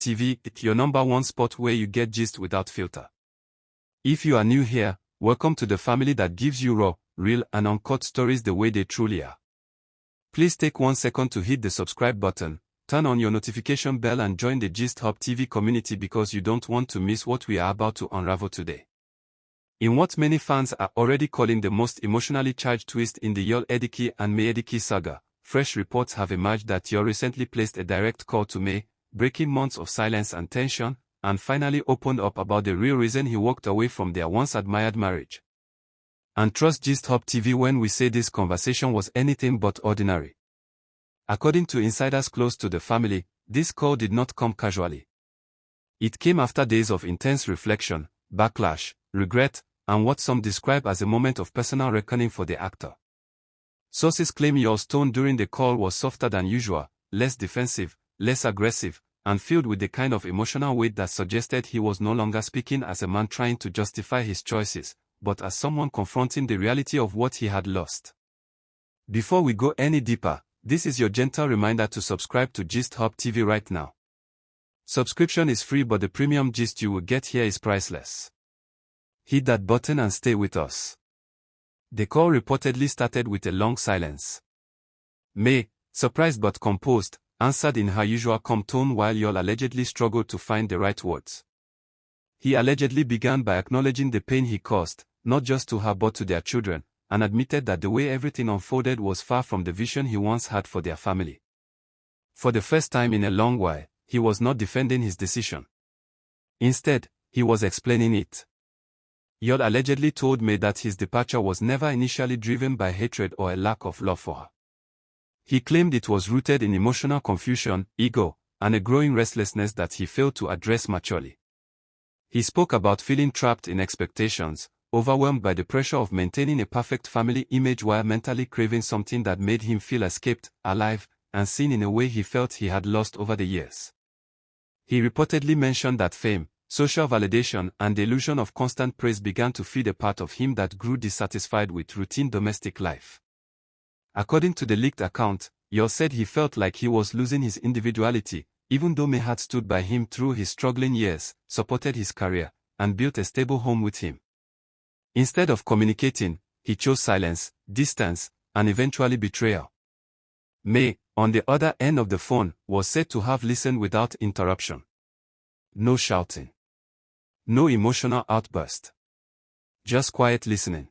TV, your number one spot where you get gist without filter. If you are new here, welcome to the family that gives you raw, real, and uncut stories the way they truly are. Please take 1 second to hit the subscribe button, turn on your notification bell and join the Gist Hub TV community because you don't want to miss what we are about to unravel today. In what many fans are already calling the most emotionally charged twist in the Edochie and Edochie saga, fresh reports have emerged that recently placed a direct call to May, breaking months of silence and tension, and finally opened up about the real reason he walked away from their once-admired marriage. And trust Gist Hub TV when we say this conversation was anything but ordinary. According to insiders close to the family, this call did not come casually. It came after days of intense reflection, backlash, regret, and what some describe as a moment of personal reckoning for the actor. Sources claim Yo's tone during the call was softer than usual, less defensive, less aggressive, and filled with the kind of emotional weight that suggested he was no longer speaking as a man trying to justify his choices, but as someone confronting the reality of what he had lost. Before we go any deeper, this is your gentle reminder to subscribe to Gist Hub TV right now. Subscription is free, but the premium gist you will get here is priceless. Hit that button and stay with us. The call reportedly started with a long silence. May, surprised but composed, answered in her usual calm tone while Yo allegedly struggled to find the right words. He allegedly began by acknowledging the pain he caused, not just to her but to their children, and admitted that the way everything unfolded was far from the vision he once had for their family. For the first time in a long while, he was not defending his decision. Instead, he was explaining it. Yo allegedly told May that his departure was never initially driven by hatred or a lack of love for her. He claimed it was rooted in emotional confusion, ego, and a growing restlessness that he failed to address maturely. He spoke about feeling trapped in expectations, overwhelmed by the pressure of maintaining a perfect family image while mentally craving something that made him feel escaped, alive, and seen in a way he felt he had lost over the years. He reportedly mentioned that fame, social validation, and the illusion of constant praise began to feed a part of him that grew dissatisfied with routine domestic life. According to the leaked account, Yo said he felt like he was losing his individuality, even though May had stood by him through his struggling years, supported his career, and built a stable home with him. Instead of communicating, he chose silence, distance, and eventually betrayal. May, on the other end of the phone, was said to have listened without interruption. No shouting. No emotional outburst. Just quiet listening.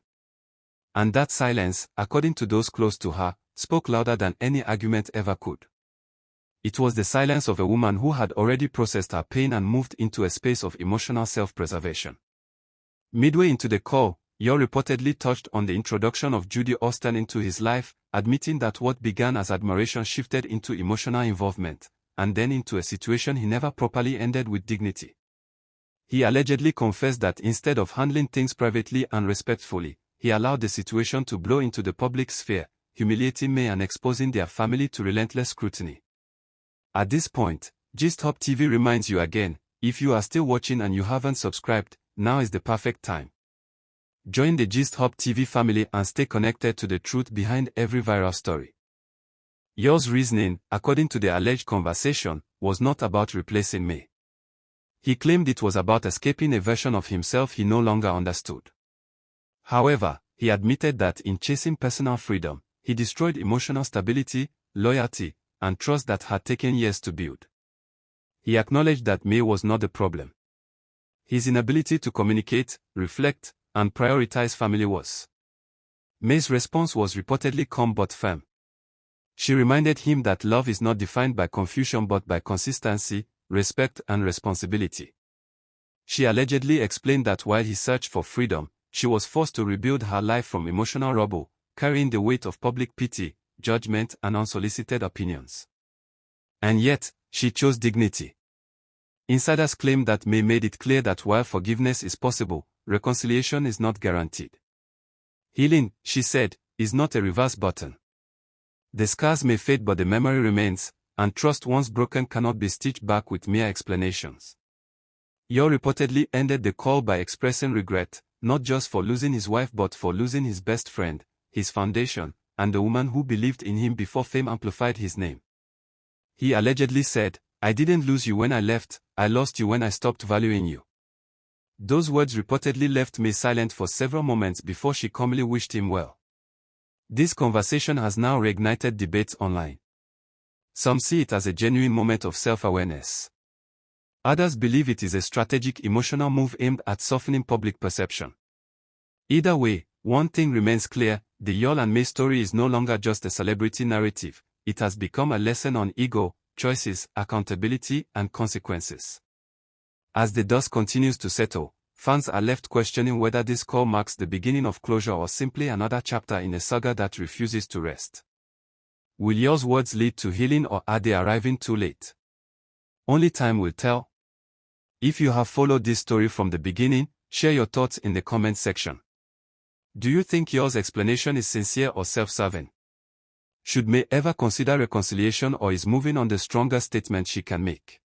And that silence, according to those close to her, spoke louder than any argument ever could. It was the silence of a woman who had already processed her pain and moved into a space of emotional self-preservation. Midway into the call, Yo reportedly touched on the introduction of Judy Austin into his life, admitting that what began as admiration shifted into emotional involvement, and then into a situation he never properly ended with dignity. He allegedly confessed that instead of handling things privately and respectfully, he allowed the situation to blow into the public sphere, humiliating May and exposing their family to relentless scrutiny. At this point, Gist Hub TV reminds you again, if you are still watching and you haven't subscribed, now is the perfect time. Join the Gist Hub TV family and stay connected to the truth behind every viral story. Yo's reasoning, according to the alleged conversation, was not about replacing May. He claimed it was about escaping a version of himself he no longer understood. However, he admitted that in chasing personal freedom, he destroyed emotional stability, loyalty, and trust that had taken years to build. He acknowledged that May was not the problem. His inability to communicate, reflect, and prioritize family was. May's response was reportedly calm but firm. She reminded him that love is not defined by confusion but by consistency, respect, and responsibility. She allegedly explained that while he searched for freedom, she was forced to rebuild her life from emotional rubble, carrying the weight of public pity, judgment, and unsolicited opinions. And yet, she chose dignity. Insiders claim that May made it clear that while forgiveness is possible, reconciliation is not guaranteed. Healing, she said, is not a reverse button. The scars may fade but the memory remains, and trust once broken cannot be stitched back with mere explanations. Yo reportedly ended the call by expressing regret, not just for losing his wife but for losing his best friend, his foundation, and the woman who believed in him before fame amplified his name. He allegedly said, I didn't lose you when I left, I lost you when I stopped valuing you. Those words reportedly left May silent for several moments before she calmly wished him well. This conversation has now reignited debates online. Some see it as a genuine moment of self-awareness. Others believe it is a strategic emotional move aimed at softening public perception. Either way, one thing remains clear: the Yul and May story is no longer just a celebrity narrative, it has become a lesson on ego, choices, accountability, and consequences. As the dust continues to settle, fans are left questioning whether this call marks the beginning of closure or simply another chapter in a saga that refuses to rest. Will Yul's words lead to healing, or are they arriving too late? Only time will tell. If you have followed this story from the beginning, share your thoughts in the comment section. Do you think Yul's explanation is sincere or self-serving? Should May ever consider reconciliation, or is moving on the strongest statement she can make?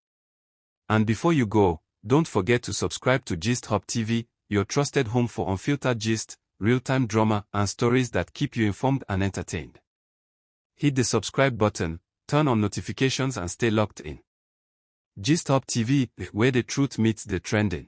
And before you go, don't forget to subscribe to Gist Hub TV, your trusted home for unfiltered gist, real-time drama, and stories that keep you informed and entertained. Hit the subscribe button, turn on notifications, and stay locked in. Gist Hub TV, where the truth meets the trending.